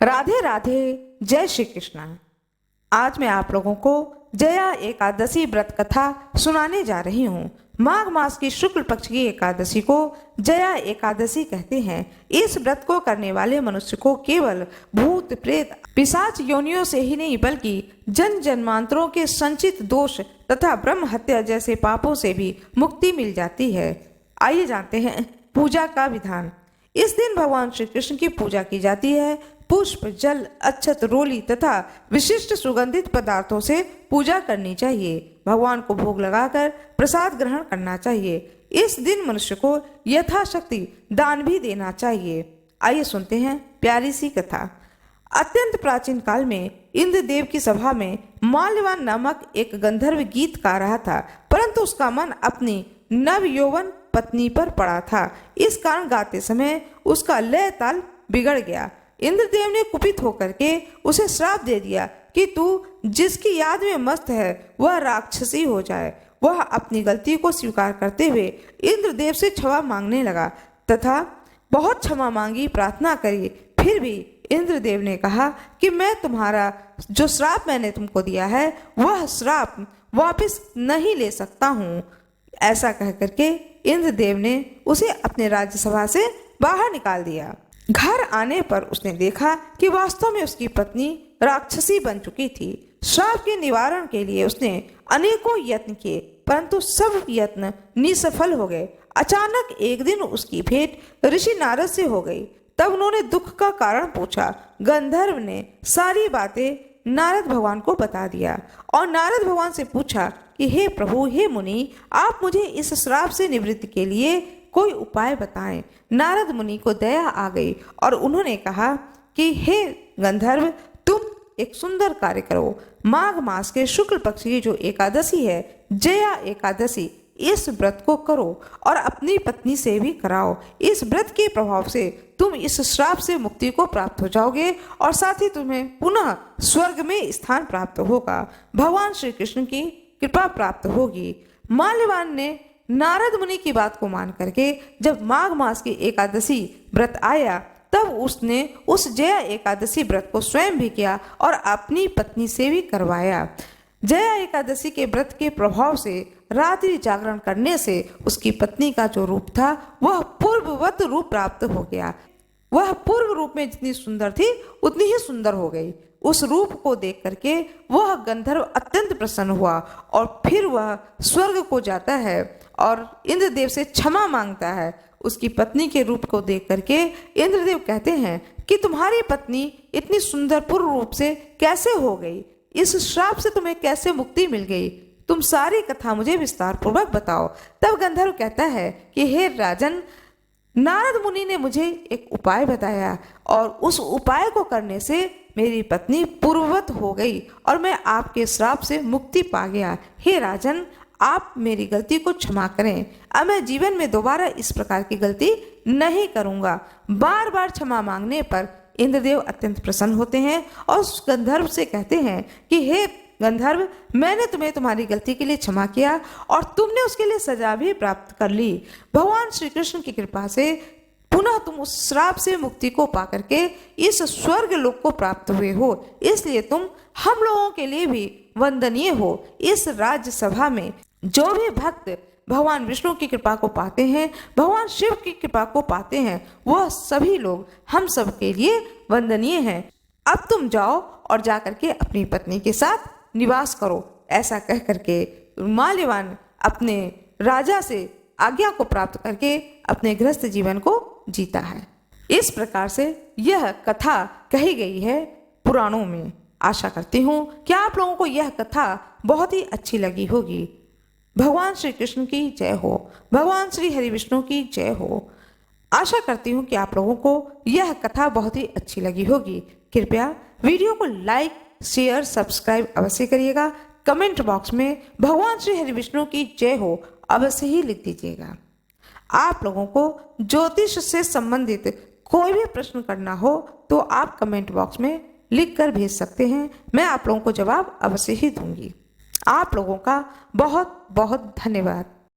राधे राधे, जय श्री कृष्ण। आज मैं आप लोगों को जया एकादशी व्रत कथा सुनाने जा रही हूँ। माघ मास की शुक्ल पक्ष की एकादशी को जया एकादशी कहते हैं। इस व्रत को करने वाले मनुष्य को केवल भूत प्रेत पिशाच योनियों से ही नहीं बल्कि जन जन्मांतरों के संचित दोष तथा ब्रह्म हत्या जैसे पापों से भी मुक्ति मिल जाती है। आइए जानते हैं पूजा का विधान। इस दिन भगवान श्री कृष्ण की पूजा की जाती है। पुष्प, जल, अक्षत, रोली तथा विशिष्ट सुगंधित पदार्थों से पूजा करनी चाहिए। भगवान को भोग लगाकर प्रसाद ग्रहण करना चाहिए। इस दिन मनुष्य को यथाशक्ति दान भी देना चाहिए। आइए सुनते हैं प्यारी सी कथा। अत्यंत प्राचीन काल में इंद्रदेव की सभा में माल्यवान नामक एक गंधर्व गीत गा रहा था, परंतु उसका मन अपनी नव यौवन पत्नी पर पड़ा था। इस कारण गाते समय उसका लय ताल बिगड़ गया। इंद्रदेव ने कुपित होकर के उसे श्राप दे दिया कि तू जिसकी याद में मस्त है वह राक्षसी हो जाए। वह अपनी गलती को स्वीकार करते हुए इंद्रदेव से क्षमा मांगने लगा तथा बहुत क्षमा मांगी, प्रार्थना करी। फिर भी इंद्रदेव ने कहा कि मैं तुम्हारा जो श्राप मैंने तुमको दिया है वह श्राप वापस नहीं ले सकता हूँ। ऐसा कह करके इंद्रदेव ने उसे अपने राज्यसभा से बाहर निकाल दिया। घर आने पर उसने देखा कि वास्तव में उसकी पत्नी राक्षसी बन चुकी थी। श्राप के निवारण के लिए उसने अनेकों यत्न किए, परंतु सब यत्न निसफल हो गए। अचानक एक दिन उसकी भेंट ऋषि नारद से हो गई। तब उन्होंने दुख का कारण पूछा। गंधर्व ने सारी बातें नारद भगवान को बता दिया और नारद भगवान से पूछा कि हे प्रभु, हे मुनि, आप मुझे इस श्राप से निवृत्ति के लिए कोई उपाय बताएं। नारद मुनि को दया आ गई और उन्होंने कहा कि हे गंधर्व, तुम एक सुंदर कार्य करो। माघ मास के शुक्ल पक्ष की जो एकादशी है, जया एकादशी, इस व्रत को करो और अपनी पत्नी से भी कराओ। इस व्रत के प्रभाव से तुम इस श्राप से मुक्ति को प्राप्त हो जाओगे और साथ ही तुम्हें पुनः स्वर्ग में स्थान प्राप्त होगा। भगवान श्री कृष्ण की कृपा प्राप्त होगी। माल्यवान ने नारद मुनि की बात को मान करके जब माघ मास की एकादशी व्रत आया तब उसने उस जया एकादशी व्रत को स्वयं भी किया और अपनी पत्नी से भी करवाया। जया एकादशी के व्रत के प्रभाव से रात्रि जागरण करने से उसकी पत्नी का जो रूप था वह पूर्ववत रूप प्राप्त हो गया। वह पूर्व रूप में जितनी सुंदर थी उतनी ही सुंदर हो गई। उस रूप को देख करके वह गंधर्व अत्यंत प्रसन्न हुआ और फिर वह स्वर्ग को जाता है और इंद्रदेव से क्षमा मांगता है। उसकी पत्नी के रूप को देख करके इंद्रदेव कहते हैं कि तुम्हारी पत्नी इतनी सुंदर पूर्व रूप से कैसे हो गई, इस श्राप से तुम्हें कैसे मुक्ति मिल गई, तुम सारी कथा मुझे विस्तार पूर्वक बताओ। तब गंधर्व कहता है कि हे राजन, नारद मुनि ने मुझे एक उपाय बताया और उस उपाय को करने से मेरी पत्नी पूर्ववत हो गई और मैं आपके श्राप से मुक्ति पा गया। हे राजन, आप मेरी गलती को क्षमा करें। अब मैं जीवन में दोबारा इस प्रकार की गलती नहीं करूंगा। बार बार क्षमा मांगने पर इंद्रदेव अत्यंत प्रसन्न होते हैं और उस गंधर्व से कहते हैं कि हे गंधर्व, मैंने तुम्हें तुम्हारी गलती के लिए क्षमा किया और तुमने उसके लिए सजा भी प्राप्त कर ली। भगवान श्री कृष्ण की कृपा से पुनः तुम उस श्राप से मुक्ति को पाकर के इस स्वर्ग लोक को प्राप्त हुए हो, इसलिए तुम हम लोगों के लिए भी वंदनीय हो। इस राज्यसभा में जो भी भक्त भगवान विष्णु की कृपा को पाते हैं, भगवान शिव की कृपा को पाते हैं, वह सभी लोग हम सब के लिए वंदनीय हैं। अब तुम जाओ और जाकर के अपनी पत्नी के साथ निवास करो। ऐसा कह करके माल्यवान अपने राजा से आज्ञा को प्राप्त करके अपने गृहस्थ जीवन को जीता है। इस प्रकार से यह कथा कही गई है पुराणों में। आशा करती हूँ कि आप लोगों को यह कथा बहुत ही अच्छी लगी होगी। भगवान श्री कृष्ण की जय हो, भगवान श्री हरि विष्णु की जय हो। आशा करती हूँ कि आप लोगों को यह कथा बहुत ही अच्छी लगी होगी। कृपया वीडियो को लाइक, शेयर, सब्सक्राइब अवश्य करिएगा। कमेंट बॉक्स में भगवान श्री हरि विष्णु की जय हो अवश्य ही लिख दीजिएगा। आप लोगों को ज्योतिष से संबंधित कोई भी प्रश्न करना हो तो आप कमेंट बॉक्स में लिख कर भेज सकते हैं। मैं आप लोगों को जवाब अवश्य ही दूंगी। आप लोगों का बहुत बहुत धन्यवाद।